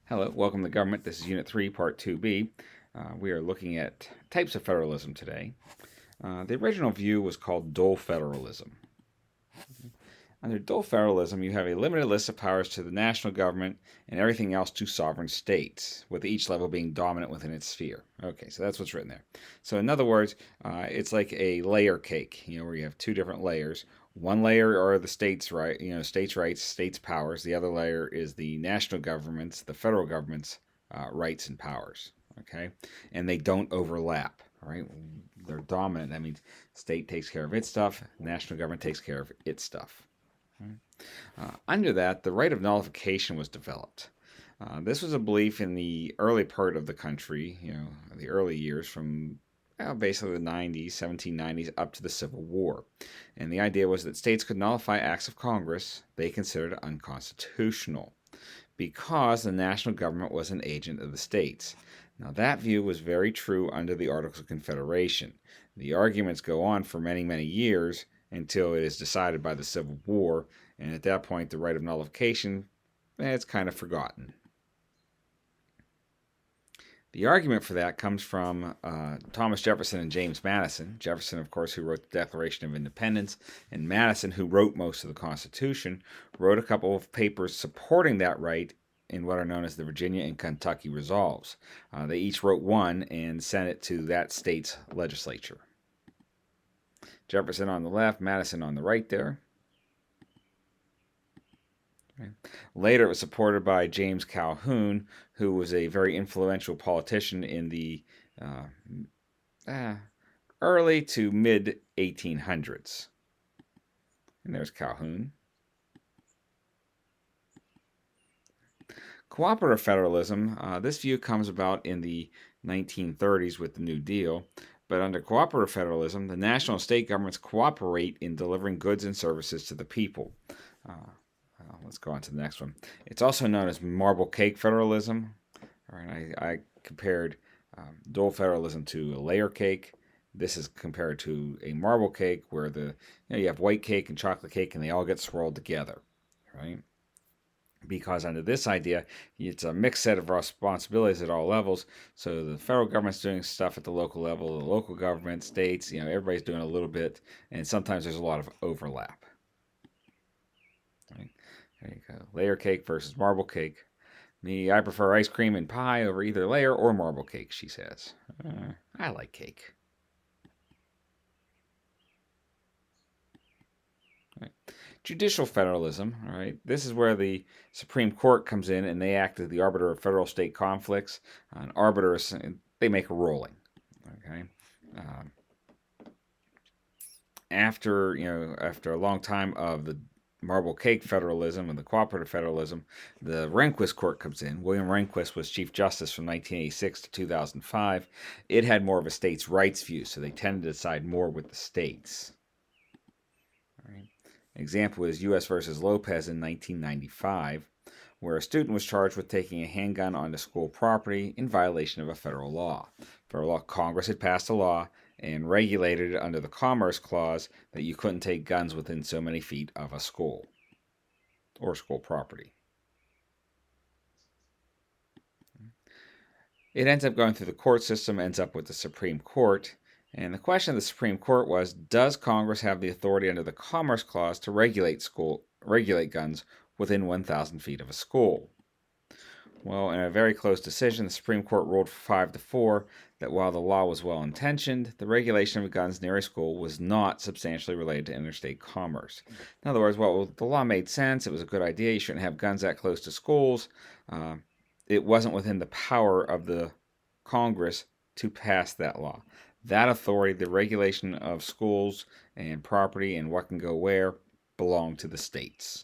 Hello, welcome to Government. This is Unit 3, Part 2B. We are looking at types of federalism today. The original view was called dual federalism. Under dual federalism, you have a limited list of powers to the national government and everything else to sovereign states, with each level being dominant within its sphere. Okay, so that's what's written there. So, in other words, it's like a layer cake, where you have two different layers. One layer are the states' right, states' rights, states' powers. The other layer is the national government's, the federal government's rights and powers. Okay, and they don't overlap. All right, they're dominant. That means state takes care of its stuff, national government takes care of its stuff. Under that, the right of nullification was developed. This was a belief in the early part of the country, the early years from basically the 90s, 1790s, up to the Civil War. And the idea was that states could nullify acts of Congress they considered unconstitutional because the national government was an agent of the states. Now, that view was very true under the Articles of Confederation. The arguments go on for many, many years until it is decided by the Civil War, and at that point, the right of nullification it's kind of forgotten. The argument for that comes from Thomas Jefferson and James Madison. Jefferson, of course, who wrote the Declaration of Independence, and Madison, who wrote most of the Constitution, wrote a couple of papers supporting that right in what are known as the Virginia and Kentucky Resolves. They each wrote one and sent it to that state's legislature. Jefferson on the left, Madison on the right there. Later, it was supported by James Calhoun, who was a very influential politician in the early to mid 1800s. And there's Calhoun. Cooperative federalism, this view comes about in the 1930s with the New Deal. But under cooperative federalism, the national and state governments cooperate in delivering goods and services to the people. Let's go on to the next one. It's also known as marble cake federalism. All right, I compared dual federalism to a layer cake. This is compared to a marble cake where you have white cake and chocolate cake and they all get swirled together, right? Because under this idea, it's a mixed set of responsibilities at all levels. So the federal government's doing stuff at the local level, the local government, states, everybody's doing a little bit, and sometimes there's a lot of overlap. Right? There you go. Layer cake versus marble cake. Me, I prefer ice cream and pie over either layer or marble cake, she says. I like cake. Right. Judicial federalism, all right. This is where the Supreme Court comes in and they act as the arbiter of federal-state conflicts. An arbiter, they make a ruling, okay. After a long time of the marble cake federalism and the cooperative federalism, the Rehnquist Court comes in. William Rehnquist was Chief Justice from 1986 to 2005. It had more of a states' rights view, so they tended to side more with the states. All right. An example is U.S. versus Lopez in 1995, where a student was charged with taking a handgun onto school property in violation of a federal law. Congress had passed a law and regulated it under the Commerce Clause that you couldn't take guns within so many feet of a school or school property. It ends up going through the court system, ends up with the Supreme Court. And the question of the Supreme Court was, does Congress have the authority under the Commerce Clause to regulate guns within 1,000 feet of a school? Well, in a very close decision, the Supreme Court ruled 5-4 that while the law was well-intentioned, the regulation of guns near a school was not substantially related to interstate commerce. In other words, the law made sense. It was a good idea. You shouldn't have guns that close to schools. It wasn't within the power of the Congress to pass that law. That authority, the regulation of schools and property and what can go where, belonged to the states.